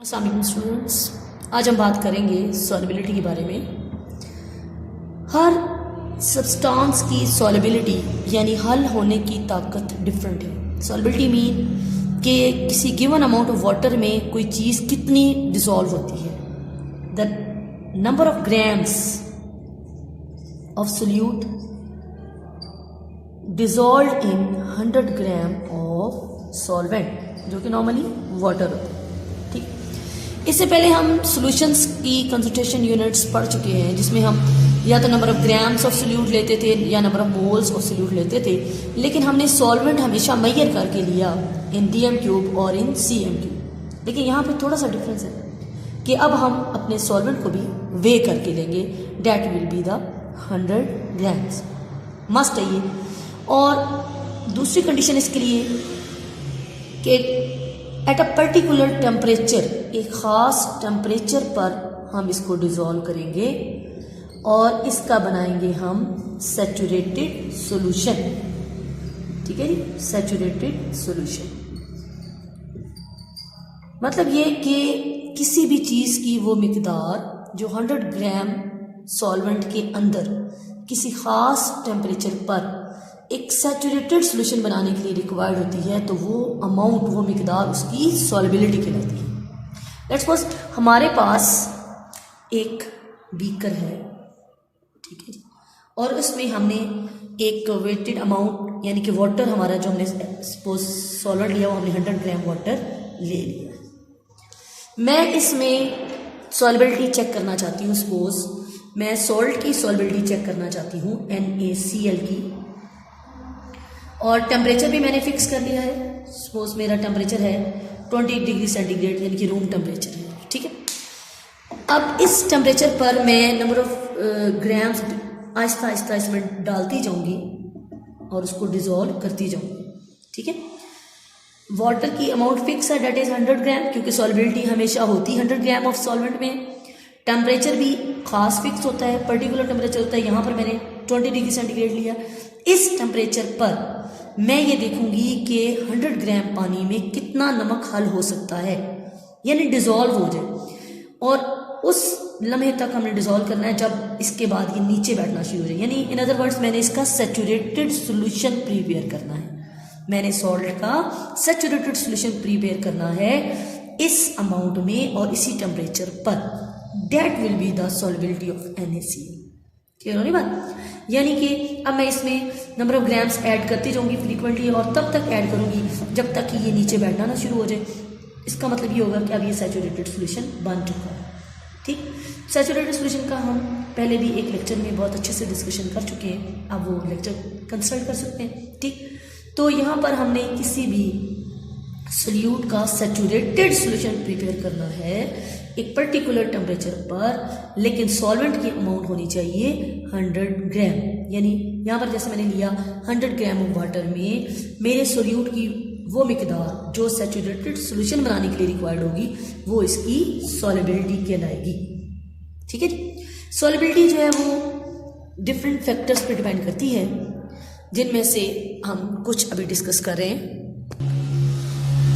अस्सलाम वालेकुम स्टूडेंट्स, आज हम बात करेंगे सॉल्युबिलिटी के बारे में। हर सब्सटेंस की सॉल्युबिलिटी यानी हल होने की ताकत डिफरेंट है। सॉल्युबिलिटी मीन कि किसी गिवन अमाउंट ऑफ वाटर में कोई चीज़ कितनी डिसॉल्व होती है। The number of grams of solute dissolve in 100 gram of solvent, जो कि नॉर्मली वाटर होता है। ठीक, इससे पहले हम सॉल्यूशंस की कंसंट्रेशन यूनिट्स पढ़ चुके हैं, जिसमें हम या तो number of grams of solute लेते थे या number of moles of solute लेते थे, लेकिन हमने सॉल्वेंट हमेशा मेजर करके लिया इन DM क्यूब और इन CM क्यूब। लेकिन यहाँ पे थोड़ा सा डिफरेंस है कि अब हम अपने सॉल्वेंट को भी वे करके लेंगे। That will be the 100 grams, must है ये। और दूसरी कंडीशन इसके लिए कि एट अ पर्टिकुलर टेम्परेचर, एक ख़ास टेम्परेचर पर हम इसको डिज़ोल्व करेंगे और इसका बनाएंगे हम सैचुरेटेड सॉल्यूशन। ठीक है जी, सैचुरेटेड सॉल्यूशन मतलब ये कि किसी भी चीज़ की वो मिकदार जो 100 ग्राम सॉल्वेंट के अंदर किसी ख़ास टेम्परेचर पर एक सैचुरेटेड सॉल्यूशन बनाने के लिए रिक्वायर्ड होती है, तो वो अमाउंट, वो मिकदार उसकी सॉल्युबिलिटी कहलाती है। लेट्स सपोज हमारे पास एक बीकर है, ठीक है जी, और उसमें हमने एक वेटेड अमाउंट यानी कि वाटर हमारा जो हमने सपोज सॉल्वेंट लिया, वो हमने 100 ग्राम वाटर ले लिया। मैं इसमें सॉल्युबिलिटी चेक करना चाहती हूँ। सपोज मैं सॉल्ट की सॉल्युबिलिटी चेक करना चाहती हूँ, NaCl की, और टेम्परेचर भी मैंने फिक्स कर लिया है। सपोज मेरा टेम्परेचर है 20 डिग्री सेंटीग्रेड यानी कि रूम टेम्परेचर है। ठीक है, अब इस टेम्परेचर पर मैं number of grams Aahista Aahista इसमें डालती जाऊंगी और उसको डिज़ोल्व करती जाऊंगी। ठीक है, वाटर की अमाउंट फिक्स है, डेट इज 100 ग्राम, क्योंकि सॉल्युबिलिटी हमेशा होती है 100 ग्राम ऑफ सॉल्वेंट में। टेम्परेचर भी खास फिक्स होता है, पर्टिकुलर टेम्परेचर होता है। यहाँ पर मैंने 20 डिग्री सेंटीग्रेड लिया। इस टेम्परेचर पर मैं ये देखूंगी कि 100 ग्राम पानी में कितना नमक हल हो सकता है, यानी डिज़ोल्व हो जाए। और उस लम्हे तक हमने डिज़ोल्व करना है जब इसके बाद ये नीचे बैठना शुरू हो जाए, यानी इन अदर वर्ड्स मैंने इसका सैचुरेटेड सॉल्यूशन प्रिपेयर करना है। मैंने सॉल्ट का सैचुरेटेड सॉल्यूशन प्रिपेयर करना है इस अमाउंट में और इसी टेम्परेचर पर। That will be the solubility of NaCl। Clear हो रही बात? यानी कि अब मैं इसमें नंबर ऑफ ग्राम्स ऐड करती जाऊंगी फ्रीक्वेंटली, और तब तक ऐड करूंगी जब तक कि ये नीचे बैठना ना शुरू हो जाए। इसका मतलब ये होगा कि अब ये सैचुरेटेड सॉल्यूशन बन चुका है। ठीक, सैचुरेटेड सॉल्यूशन का हम पहले भी एक लेक्चर में बहुत अच्छे से डिस्कशन कर चुके हैं, आप वो लेक्चर कंसल्ट कर सकते हैं। ठीक, तो यहाँ पर हमने किसी भी सोल्यूट का सैचुरेटेड सॉल्यूशन प्रिपेयर करना है एक पर्टिकुलर टेम्परेचर पर, लेकिन सॉल्वेंट की अमाउंट होनी चाहिए 100 ग्राम। यानी यहाँ पर जैसे मैंने लिया 100 ग्राम ऑफ वाटर में मेरे सोल्यूट की वो मिकदार जो सैचुरेटेड सॉल्यूशन बनाने के लिए रिक्वायर्ड होगी, वो इसकी सॉल्युबिलिटी कहलाएगी। ठीक है जी, सॉल्युबिलिटी जो है वो डिफरेंट फैक्टर्स पर डिपेंड करती है, जिनमें से हम कुछ अभी डिस्कस कर रहे हैं।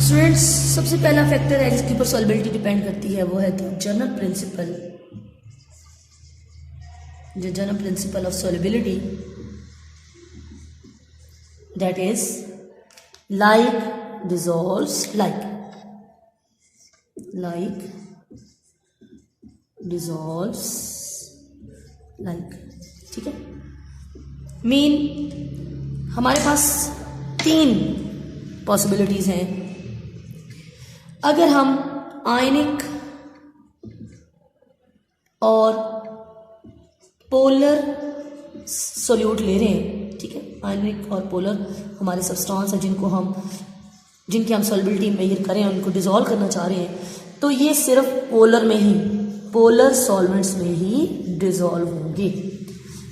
स्टूडेंट्स, सबसे पहला फैक्टर है जिसके ऊपर सॉल्युबिलिटी डिपेंड करती है, वो है the general principle. The general principle of solubility, that is like dissolves like, like dissolves like. ठीक है, मीन हमारे पास 3 पॉसिबिलिटीज हैं। अगर हम आयनिक और पोलर सोल्यूट ले रहे हैं, ठीक है, आयनिक और पोलर हमारे सब्सटेंस हैं जिनकी हम सॉल्युबिलिटी मेजर करें, उनको डिसॉल्व करना चाह रहे हैं, तो ये सिर्फ पोलर में ही, पोलर सॉल्वेंट्स में ही डिसॉल्व होंगे।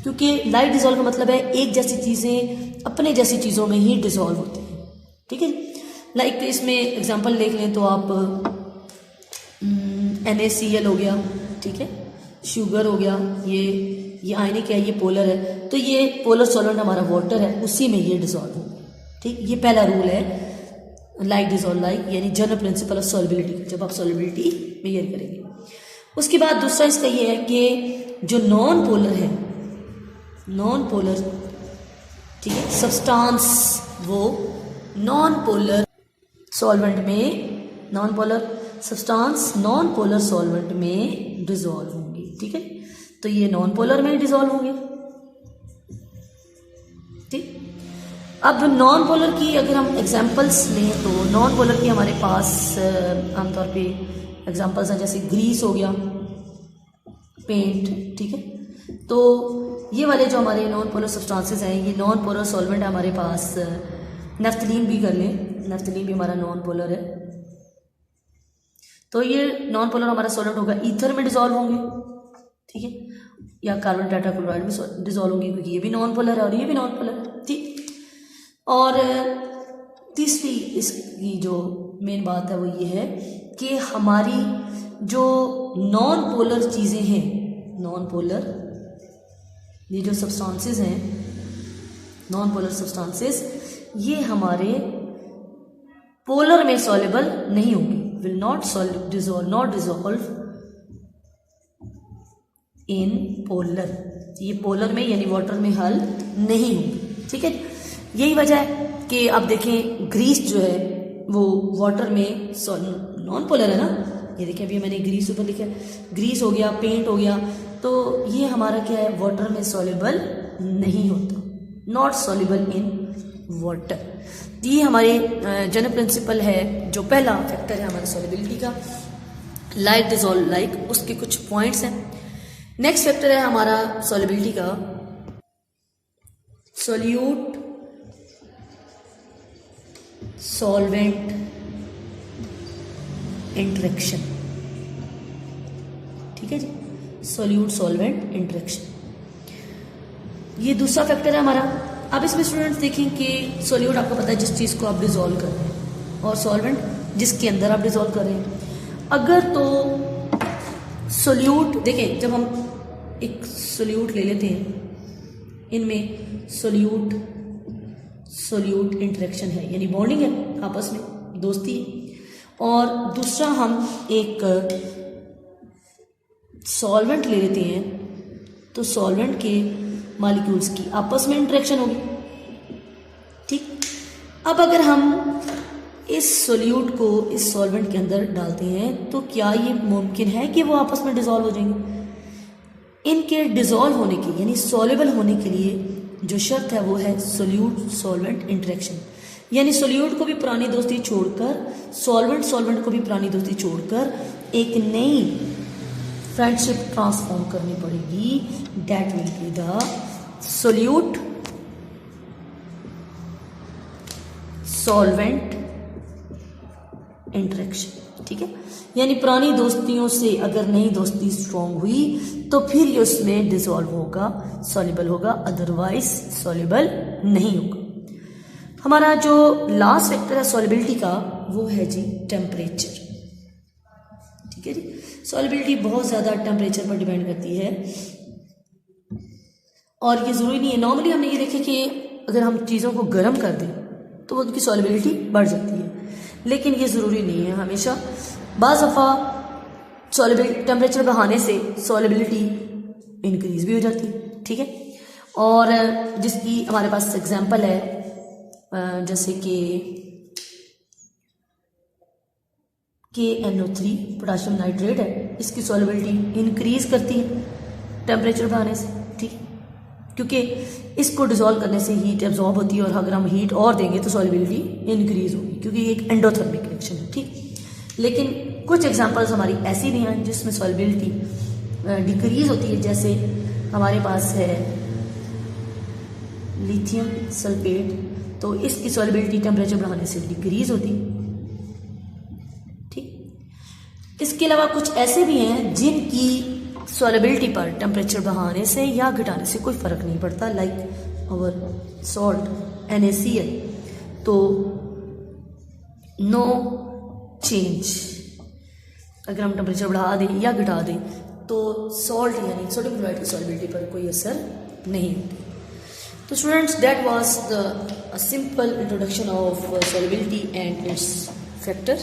क्योंकि लाइट डिसॉल्व का मतलब है एक जैसी चीज़ें अपने जैसी चीज़ों में ही डिसॉल्व होते हैं। ठीक है, लाइक इसमें एग्जांपल देख लें तो आप NaCl हो गया, ठीक है, शुगर हो गया, ये आयनिक है, ये पोलर है, तो ये पोलर सॉल्वेंट हमारा वाटर है, उसी में ये डिसॉल्व होगा। ठीक, ये पहला रूल है लाइक डिजॉल्व लाइक, यानी जनरल प्रिंसिपल ऑफ सॉल्युबिलिटी, जब आप सॉल्युबिलिटी मेजर करेंगे। उसके बाद दूसरा इसका ये है कि जो नॉन पोलर है, नॉन पोलर, ठीक है, सब्सटेंस, वो नॉन पोलर सॉल्वेंट में, non polar substance non polar solvent में डिजॉल्व होंगे, ठीक है। तो ये नॉन पोलर में डिजॉल्व होंगे, ठीक। अब नॉन पोलर की अगर हम एग्जांपल्स लें तो नॉन पोलर की हमारे पास आमतौर पे एग्जांपल्स हैं, जैसे ग्रीस हो गया, पेंट, ठीक है। तो ये वाले जो हमारे नॉन पोलर सब्सटेंसेस हैं, ये नॉन पोलर सॉल्वेंट है हमारे पास। नेफ्थलीन भी कर लें, नेफ्थलीन भी हमारा नॉन पोलर है। तो ये नॉन पोलर हमारा सॉल्वेंट होगा, ईथर में डिजॉल्व होंगे, ठीक है, या कार्बन टेट्राक्लोराइड में डिजॉल्व होंगे, क्योंकि ये भी नॉन पोलर है और ये भी नॉन पोलर है, ठीक। और तीसरी इसकी जो मेन बात है वो ये है कि हमारी जो नॉन पोलर चीज़ें हैं, नॉन पोलर ये जो सब्सटेंसेस हैं, नॉन पोलर सब्सटेंसेस, ये हमारे पोलर में सॉल्युबल नहीं होंगी, will not dissolve in polar, ये पोलर में यानी वाटर में हल नहीं होंगी, ठीक है। यही वजह है कि आप देखें ग्रीस जो है वो वाटर में नॉन पोलर है ना, ये देखिए अभी मैंने ग्रीस ऊपर लिखा है, ग्रीस हो गया, पेंट हो गया, तो ये हमारा क्या है, वाटर में सॉल्युबल नहीं होता, नॉट सॉल्युबल इन वाटर। ये हमारे जनरल प्रिंसिपल है, जो पहला फैक्टर है हमारे सॉल्युबिलिटी का, लाइक डिजॉल्व लाइक, उसके कुछ पॉइंट्स हैं। नेक्स्ट फैक्टर है हमारा सॉल्युबिलिटी का सोल्यूट सॉल्वेंट इंटरेक्शन, ठीक है जी, सोल्यूट सॉल्वेंट इंटरेक्शन, ये दूसरा फैक्टर है हमारा। अब इसमें स्टूडेंट्स देखें कि सोल्यूट आपको पता है जिस चीज़ को आप डिजॉल्व कर रहे हैं, और सॉल्वेंट जिसके अंदर आप डिजॉल्व कर रहे हैं। अगर तो सोल्यूट देखें, जब हम एक सोल्यूट ले लेते हैं, इनमें सोल्यूट इंटरेक्शन है, यानी बॉन्डिंग है, आपस में दोस्ती है। और दूसरा हम एक सॉल्वेंट ले लेते हैं, तो सॉल्वेंट के मॉलिक्यूल्स की आपस में इंटरेक्शन होगी, ठीक। अब अगर हम इस सोल्यूट को इस सॉल्वेंट के अंदर डालते हैं तो क्या ये मुमकिन है कि वो आपस में डिजॉल्व हो जाएंगे? इनके डिजॉल्व होने की यानी सॉल्युबल होने के लिए जो शर्त है वो है सोल्यूट सॉल्वेंट इंटरेक्शन, यानी सोल्यूट को भी पुरानी दोस्ती छोड़कर, सॉल्वेंट को भी पुरानी दोस्ती छोड़कर एक नई फ्रेंडशिप ट्रांसफॉर्म करनी पड़ेगी। That will be the solute solvent interaction, ठीक है। यानी पुरानी दोस्तियों से अगर नई दोस्ती स्ट्रॉन्ग हुई तो फिर ये उसमें डिसॉल्व होगा, सॉल्युबल होगा, अदरवाइज सॉल्युबल नहीं होगा। हमारा जो लास्ट फैक्टर है सॉल्युबिलिटी का वो है जी टेम्परेचर, ठीक है जी। सॉल्युबिलिटी बहुत ज़्यादा टेम्परेचर पर डिपेंड करती है, और ये ज़रूरी नहीं है। नॉर्मली हमने ये देखे कि अगर हम चीज़ों को गर्म कर दें तो उनकी सॉल्युबिलिटी बढ़ जाती है, लेकिन ये ज़रूरी नहीं है हमेशा। बाज़ दफ़ा सॉल्युबिलिटी टेम्परेचर बढ़ाने से सॉल्युबिलिटी इंक्रीज भी हो जाती है, ठीक है। और जिसकी हमारे पास एग्जांपल है जैसे कि KNO3 पोटाशियम नाइट्रेट है, इसकी सॉल्युबिलिटी इंक्रीज करती है टेम्परेचर बढ़ाने से, ठीक है, क्योंकि इसको डिसॉल्व करने से हीट एब्जॉर्ब होती है, और अगर हम हीट और देंगे तो सॉल्युबिलिटी इंक्रीज होगी, क्योंकि ये एक एंडोथर्मिक रिएक्शन है, ठीक। लेकिन कुछ एग्जांपल्स हमारी ऐसी भी हैं जिसमें सॉल्युबिलिटी डिक्रीज होती है, जैसे हमारे पास है लिथियम सल्फेट, तो इसकी सॉल्युबिलिटी टेम्परेचर बढ़ाने से डिक्रीज होती है, ठीक। इसके अलावा कुछ ऐसे भी हैं जिनकी सॉल्युबिलिटी पर टेम्परेचर बढ़ाने से या घटाने से कोई फर्क नहीं पड़ता, लाइक और सॉल्ट NaCl, तो नो चेंज, अगर हम टेम्परेचर बढ़ा दें या घटा दें तो सॉल्ट यानी सोडियम क्लोराइड की सॉल्युबिलिटी पर कोई असर नहीं होती। तो students, that was the simple introduction of solubility and its factor.